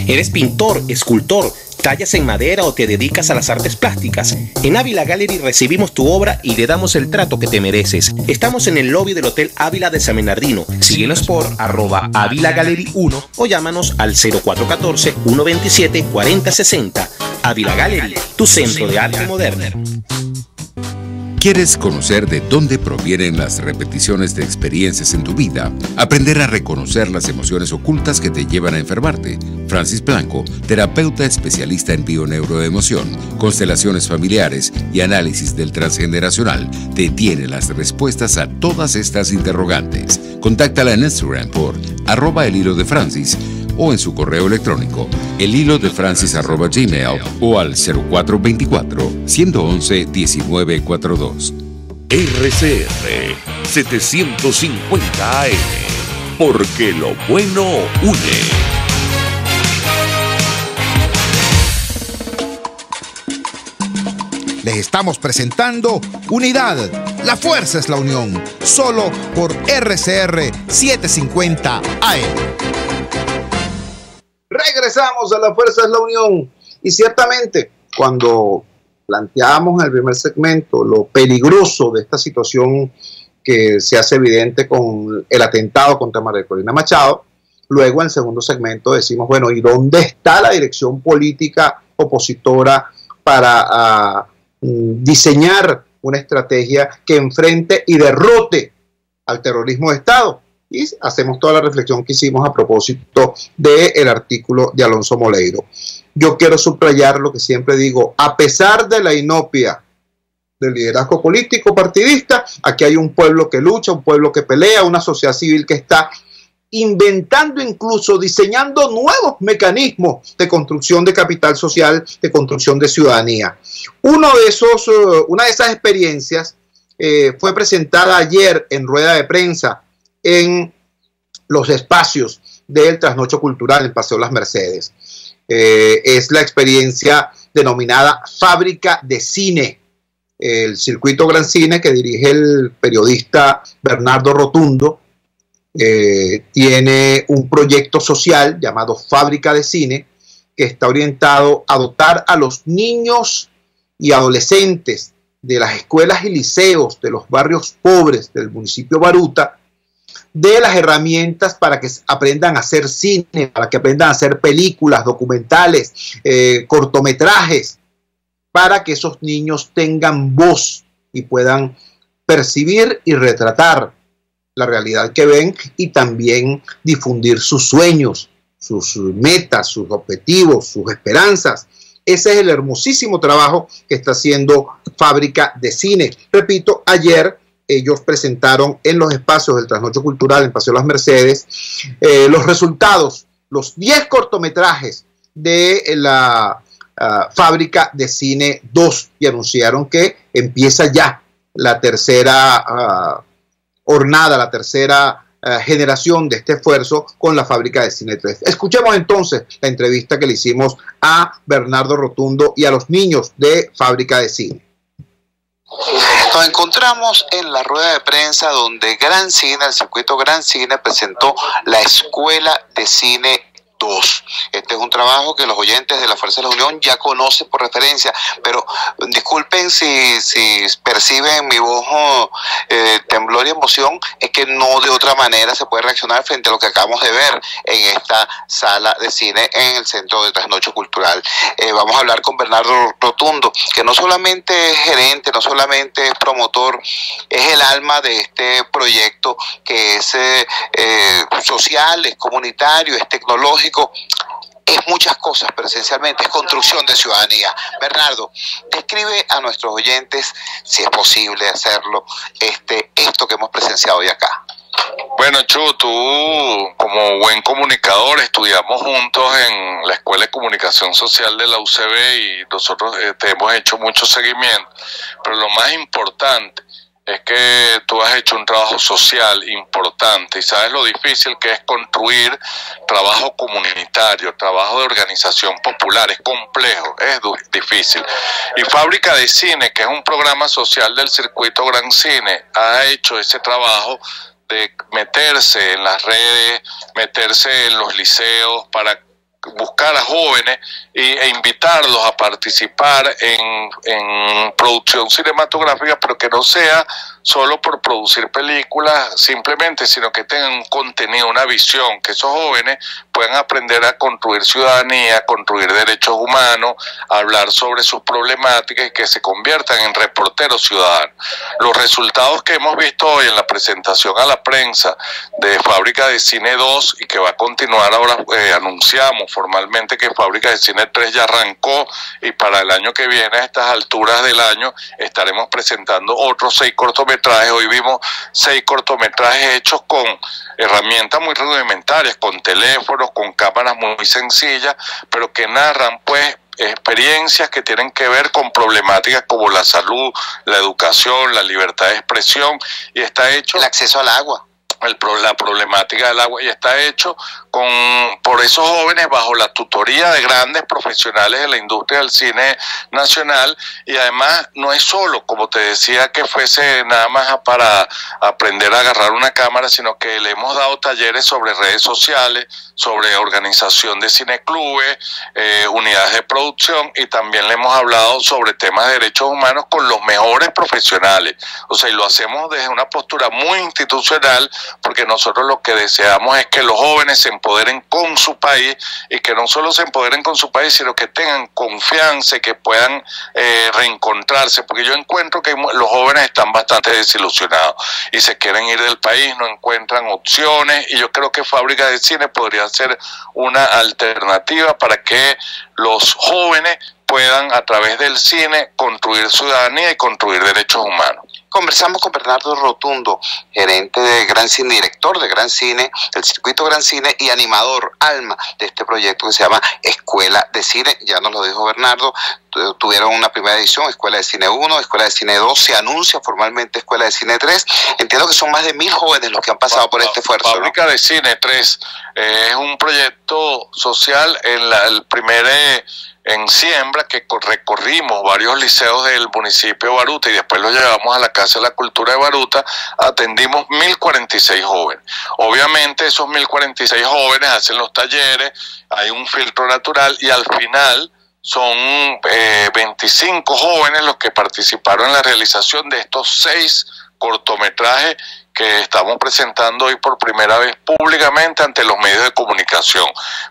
¿Eres pintor, escultor, tallas en madera o te dedicas a las artes plásticas? En Ávila Gallery recibimos tu obra y le damos el trato que te mereces. Estamos en el lobby del Hotel Ávila de San Bernardino. Síguenos por @Ávila Gallery 1 o llámanos al 0414-127-4060. Ávila Gallery, tu centro de arte moderno. ¿Quieres conocer de dónde provienen las repeticiones de experiencias en tu vida? Aprender a reconocer las emociones ocultas que te llevan a enfermarte. Francis Blanco, terapeuta especialista en bioneuroemoción, constelaciones familiares y análisis del transgeneracional, te tiene las respuestas a todas estas interrogantes. Contáctala en Instagram por @elhilodefrancis o en su correo electrónico elhilodefrancis@gmail o al 0424-111-1942. RCR 750 AM, porque lo bueno une. Les estamos presentando Unidad. La fuerza es la unión. Solo por RCR 750 AM. Regresamos a La Fuerza es la Unión. Y ciertamente, cuando planteamos en el primer segmento lo peligroso de esta situación que se hace evidente con el atentado contra María Corina Machado, luego en el segundo segmento decimos, bueno, ¿y dónde está la dirección política opositora para diseñar una estrategia que enfrente y derrote al terrorismo de Estado? Y hacemos toda la reflexión que hicimos a propósito del artículo de Alonso Moleiro. Yo quiero subrayar lo que siempre digo: a pesar de la inopia del liderazgo político partidista, aquí hay un pueblo que lucha, un pueblo que pelea, una sociedad civil que está inventando, incluso diseñando nuevos mecanismos de construcción de capital social, de construcción de ciudadanía. Una de esas experiencias fue presentada ayer en rueda de prensa en los espacios del Trasnocho Cultural en Paseo Las Mercedes. Es la experiencia denominada Fábrica de Cine, el circuito Gran Cine que dirige el periodista Bernardo Rotundo. Tiene un proyecto social llamado Fábrica de Cine que está orientado a dotar a los niños y adolescentes de las escuelas y liceos de los barrios pobres del municipio Baruta de las herramientas para que aprendan a hacer cine, para que aprendan a hacer películas, documentales, cortometrajes, para que esos niños tengan voz y puedan percibir y retratar la realidad que ven y también difundir sus sueños, sus metas, sus objetivos, sus esperanzas. Ese es el hermosísimo trabajo que está haciendo Fábrica de Cine. Repito, ayer ellos presentaron en los espacios del Trasnocho Cultural en Paseo Las Mercedes los resultados, los 10 cortometrajes de la Fábrica de Cine 2, y anunciaron que empieza ya la tercera hornada, la tercera generación de este esfuerzo con la Fábrica de Cine 3. Escuchemos entonces la entrevista que le hicimos a Bernardo Rotundo y a los niños de Fábrica de Cine. Nos encontramos en la rueda de prensa donde Gran Cine, el circuito Gran Cine, presentó la Escuela de Cine 2. Este es un trabajo que los oyentes de la Fuerza de la Unión ya conocen por referencia, pero disculpen si perciben en mi voz temblor y emoción, es que no de otra manera se puede reaccionar frente a lo que acabamos de ver en esta sala de cine en el Centro de Trasnocho Cultural. Vamos a hablar con Bernardo Rotundo, que no solamente es gerente, no solamente es promotor, es el alma de este proyecto que es social, es comunitario, es tecnológico. es muchas cosas, pero esencialmente es construcción de ciudadanía. Bernardo, describe a nuestros oyentes, si es posible hacerlo, esto que hemos presenciado hoy acá. Bueno, Chu, tú como buen comunicador estudiamos juntos en la Escuela de Comunicación Social de la UCB y nosotros te hemos hecho mucho seguimiento, pero lo más importante es que tú has hecho un trabajo social importante y sabes lo difícil que es construir trabajo comunitario, trabajo de organización popular, es complejo, es difícil. Y Fábrica de Cine, que es un programa social del circuito Gran Cine, ha hecho ese trabajo de meterse en las redes, meterse en los liceos para buscar a jóvenes e invitarlos a participar en producción cinematográfica, pero que no sea solo por producir películas simplemente, sino que tengan un contenido, una visión, que esos jóvenes puedan aprender a construir ciudadanía, construir derechos humanos, hablar sobre sus problemáticas y que se conviertan en reporteros ciudadanos. Los resultados que hemos visto hoy en la presentación a la prensa de Fábrica de Cine 2 y que va a continuar ahora, anunciamos formalmente que Fábrica de Cine 3 ya arrancó y para el año que viene, a estas alturas del año, estaremos presentando otros 6 cortometrajes. Hoy vimos 6 cortometrajes hechos con herramientas muy rudimentarias, con teléfonos, con cámaras muy sencillas, pero que narran pues experiencias que tienen que ver con problemáticas como la salud, la educación, la libertad de expresión, y está hecho el acceso al agua. La problemática del agua, y está hecho por esos jóvenes bajo la tutoría de grandes profesionales de la industria del cine nacional, y además no es solo, como te decía, que fuese nada más para aprender a agarrar una cámara, sino que le hemos dado talleres sobre redes sociales, sobre organización de cineclubes, unidades de producción, y también le hemos hablado sobre temas de derechos humanos con los mejores profesionales. O sea, y lo hacemos desde una postura muy institucional, porque nosotros lo que deseamos es que los jóvenes se empoderen con su país, y que no solo se empoderen con su país, sino que tengan confianza y que puedan reencontrarse, porque yo encuentro que los jóvenes están bastante desilusionados y se quieren ir del país, no encuentran opciones, y yo creo que Fábrica de Cine podría ser una alternativa para que los jóvenes puedan a través del cine construir ciudadanía y construir derechos humanos. Conversamos con Bernardo Rotundo, gerente de Gran Cine, director de Gran Cine, del circuito Gran Cine y animador, alma de este proyecto que se llama Escuela de Cine. Ya nos lo dijo Bernardo, tuvieron una primera edición, Escuela de Cine 1, Escuela de Cine 2, se anuncia formalmente Escuela de Cine 3. Entiendo que son más de 1000 jóvenes los que han pasado por este esfuerzo. Fábrica de Cine 3 es un proyecto social el primer en siembra, que recorrimos varios liceos del municipio de Baruta y después lo llevamos a la Casa de la Cultura de Baruta. Atendimos 1046 jóvenes. Obviamente esos 1046 jóvenes hacen los talleres, hay un filtro natural, y al final son 25 jóvenes los que participaron en la realización de estos 6 cortometrajes que estamos presentando hoy por primera vez públicamente ante los medios de comunicación.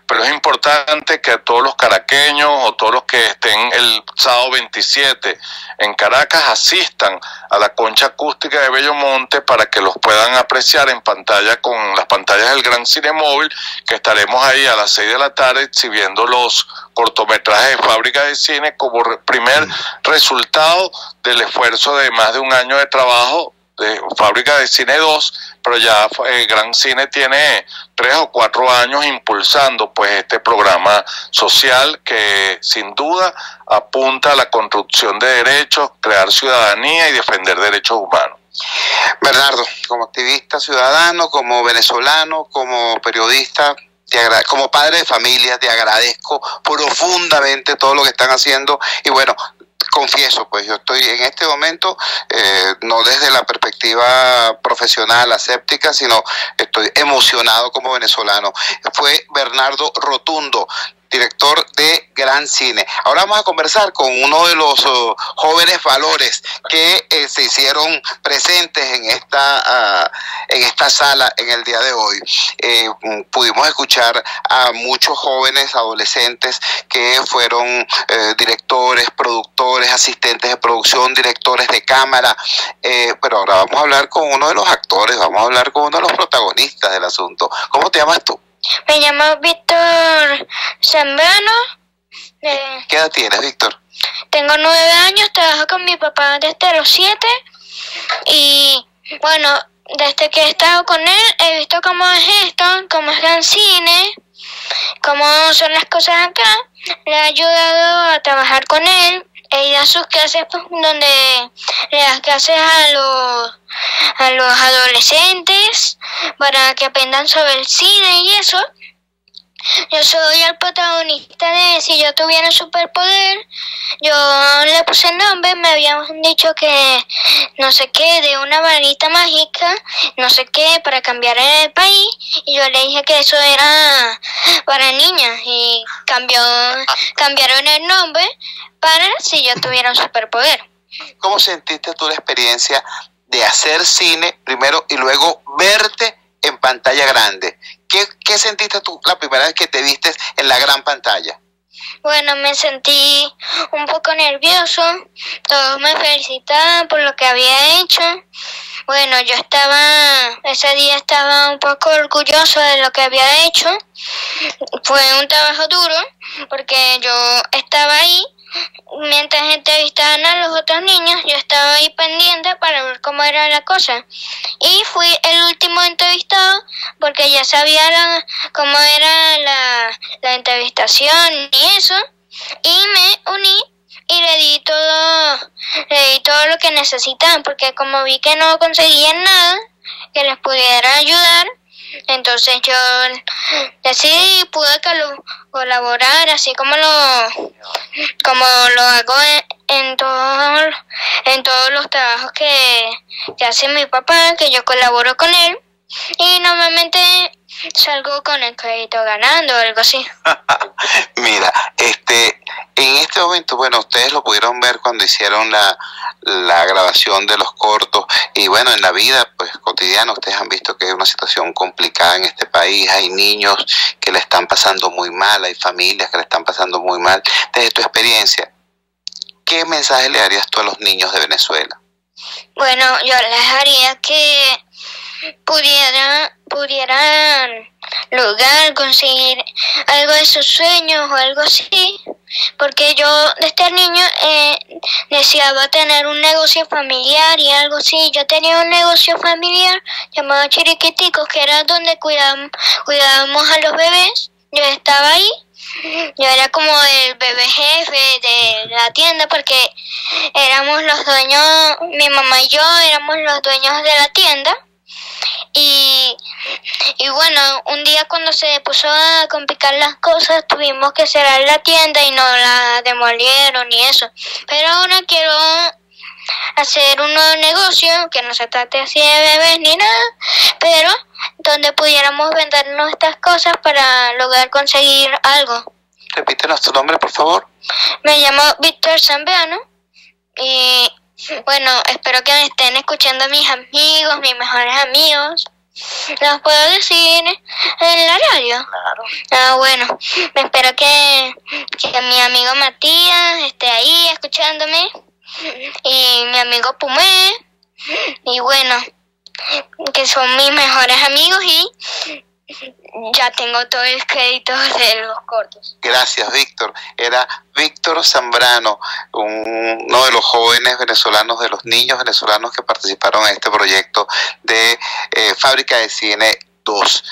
Pero es importante que a todos los caraqueños o todos los que estén el sábado 27 en Caracas asistan a la concha acústica de Bellomonte para que los puedan apreciar en pantalla con las pantallas del Gran Cine Móvil, que estaremos ahí a las 6 de la tarde exhibiendo los cortometrajes de Fábrica de Cine como primer resultado del esfuerzo de más de un año de trabajo de Fábrica de Cine 2, pero ya Gran Cine tiene 3 o 4 años impulsando pues este programa social que sin duda apunta a la construcción de derechos, crear ciudadanía y defender derechos humanos. Bernardo, como activista ciudadano, como venezolano, como periodista, como padre de familia, te agradezco profundamente todo lo que están haciendo. Y bueno, confieso, pues yo estoy en este momento, no desde la perspectiva profesional, aséptica, sino estoy emocionado como venezolano. Fue Bernardo Rotundo, director de Gran Cine. Ahora vamos a conversar con uno de los jóvenes valores que se hicieron presentes en esta sala en el día de hoy. Pudimos escuchar a muchos jóvenes adolescentes que fueron directores, productores, asistentes de producción, directores de cámara, pero ahora vamos a hablar con uno de los actores, vamos a hablar con uno de los protagonistas del asunto. ¿Cómo te llamas tú? Me llamo Víctor Zambrano. ¿Qué edad tienes, Víctor? Tengo 9 años, trabajo con mi papá desde los 7 y bueno, desde que he estado con él he visto cómo es esto, cómo es el cine, cómo son las cosas acá. Le he ayudado a trabajar con él, he ido a sus clases donde le da clases a los adolescentes para que aprendan sobre el cine y eso. Yo soy el protagonista de Si yo tuviera un superpoder. Yo le puse el nombre, me habían dicho que no sé qué, de una varita mágica, no sé qué, para cambiar el país. Y yo le dije que eso era para niñas y cambiaron el nombre para Si yo tuviera un superpoder. ¿Cómo sentiste tú la experiencia de hacer cine primero y luego verte en pantalla grande? ¿Qué sentiste tú la primera vez que te viste en la gran pantalla? Bueno, me sentí un poco nervioso, todos me felicitaban por lo que había hecho. Bueno, ese día estaba un poco orgulloso de lo que había hecho. Fue un trabajo duro porque yo estaba ahí. Mientras entrevistaban a los otros niños, yo estaba ahí pendiente para ver cómo era la cosa. Y fui el último entrevistado porque ya sabía cómo era la entrevistación y eso. Y me uní y le di todo lo que necesitaban, porque como vi que no conseguían nada que les pudiera ayudar, entonces yo decidí, pude colaborar así como lo hago en todos los trabajos que hace mi papá, que yo colaboro con él, y normalmente salgo con el crédito ganando o algo así. Mira, en este momento, bueno, ustedes lo pudieron ver cuando hicieron la grabación de los cortos, y bueno, en la vida pues cotidiana ustedes han visto que es una situación complicada en este país. Hay niños que le están pasando muy mal, hay familias que le están pasando muy mal. Desde tu experiencia, ¿qué mensaje le darías tú a los niños de Venezuela? Bueno, yo les haría que pudieran lograr conseguir algo de sus sueños o algo así, porque yo desde niño deseaba tener un negocio familiar y algo así. Yo tenía un negocio familiar llamado Chiriquiticos, que era donde cuidábamos a los bebés. Yo estaba ahí, yo era como el bebé jefe de la tienda, porque éramos los dueños, mi mamá y yo éramos los dueños de la tienda. Y bueno, un día cuando se puso a complicar las cosas, tuvimos que cerrar la tienda y no la demolieron y eso. Pero ahora quiero hacer un nuevo negocio, que no se trate así de bebés ni nada, pero donde pudiéramos vender nuestras cosas para lograr conseguir algo. Repítenos tu nombre, por favor. Me llamo Víctor Zambrano y bueno, espero que me estén escuchando mis amigos, mis mejores amigos. ¿Los puedo decir en la radio? Claro. Bueno, espero que mi amigo Matías esté ahí escuchándome, y mi amigo Pumé, y bueno, que son mis mejores amigos, y ya tengo todo el crédito de los cortos. Gracias, Víctor. Era Víctor Zambrano, uno de los jóvenes venezolanos, de los niños venezolanos que participaron en este proyecto de Fábrica de Cine 2.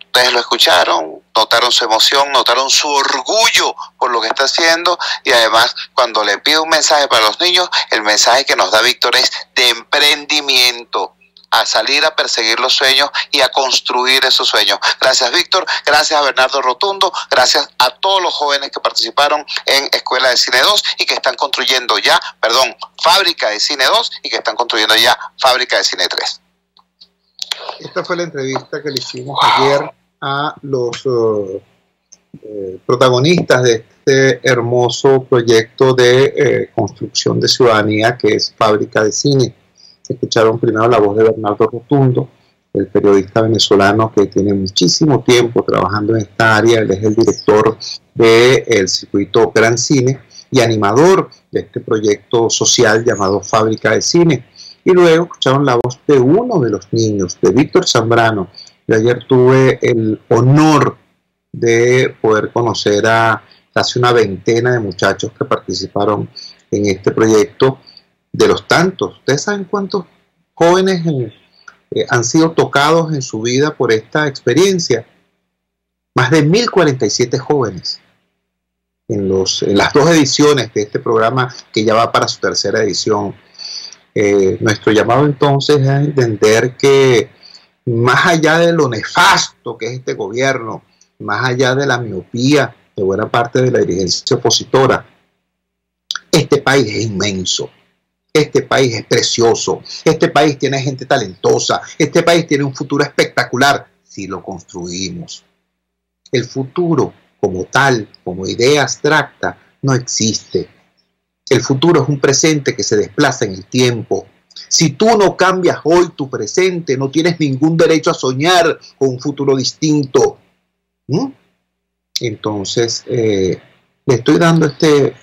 Ustedes lo escucharon, notaron su emoción, notaron su orgullo por lo que está haciendo, y además cuando le pido un mensaje para los niños, el mensaje que nos da Víctor es de emprendimiento, a salir a perseguir los sueños y a construir esos sueños. Gracias, Víctor. Gracias a Bernardo Rotundo. Gracias a todos los jóvenes que participaron en Escuela de Cine 2 y que están construyendo ya, Fábrica de Cine 2 y que están construyendo ya Fábrica de Cine 3. Esta fue la entrevista que le hicimos ayer a los protagonistas de este hermoso proyecto de construcción de ciudadanía que es Fábrica de Cine. Escucharon primero la voz de Bernardo Rotundo, el periodista venezolano que tiene muchísimo tiempo trabajando en esta área. Él es el director del circuito Gran Cine y animador de este proyecto social llamado Fábrica de Cine. Y luego escucharon la voz de uno de los niños, de Víctor Zambrano, Yo ayer tuve el honor de poder conocer a casi una veintena de muchachos que participaron en este proyecto, de los tantos. ¿Ustedes saben cuántos jóvenes han sido tocados en su vida por esta experiencia? Más de 1047 jóvenes en las 2 ediciones de este programa, que ya va para su 3ª edición. Nuestro llamado entonces es a entender que más allá de lo nefasto que es este gobierno, más allá de la miopía de buena parte de la dirigencia opositora, este país es inmenso, este país es precioso, este país tiene gente talentosa, este país tiene un futuro espectacular si lo construimos. El futuro como tal, como idea abstracta, no existe. El futuro es un presente que se desplaza en el tiempo. Si tú no cambias hoy tu presente, no tienes ningún derecho a soñar con un futuro distinto. Entonces, le estoy dando este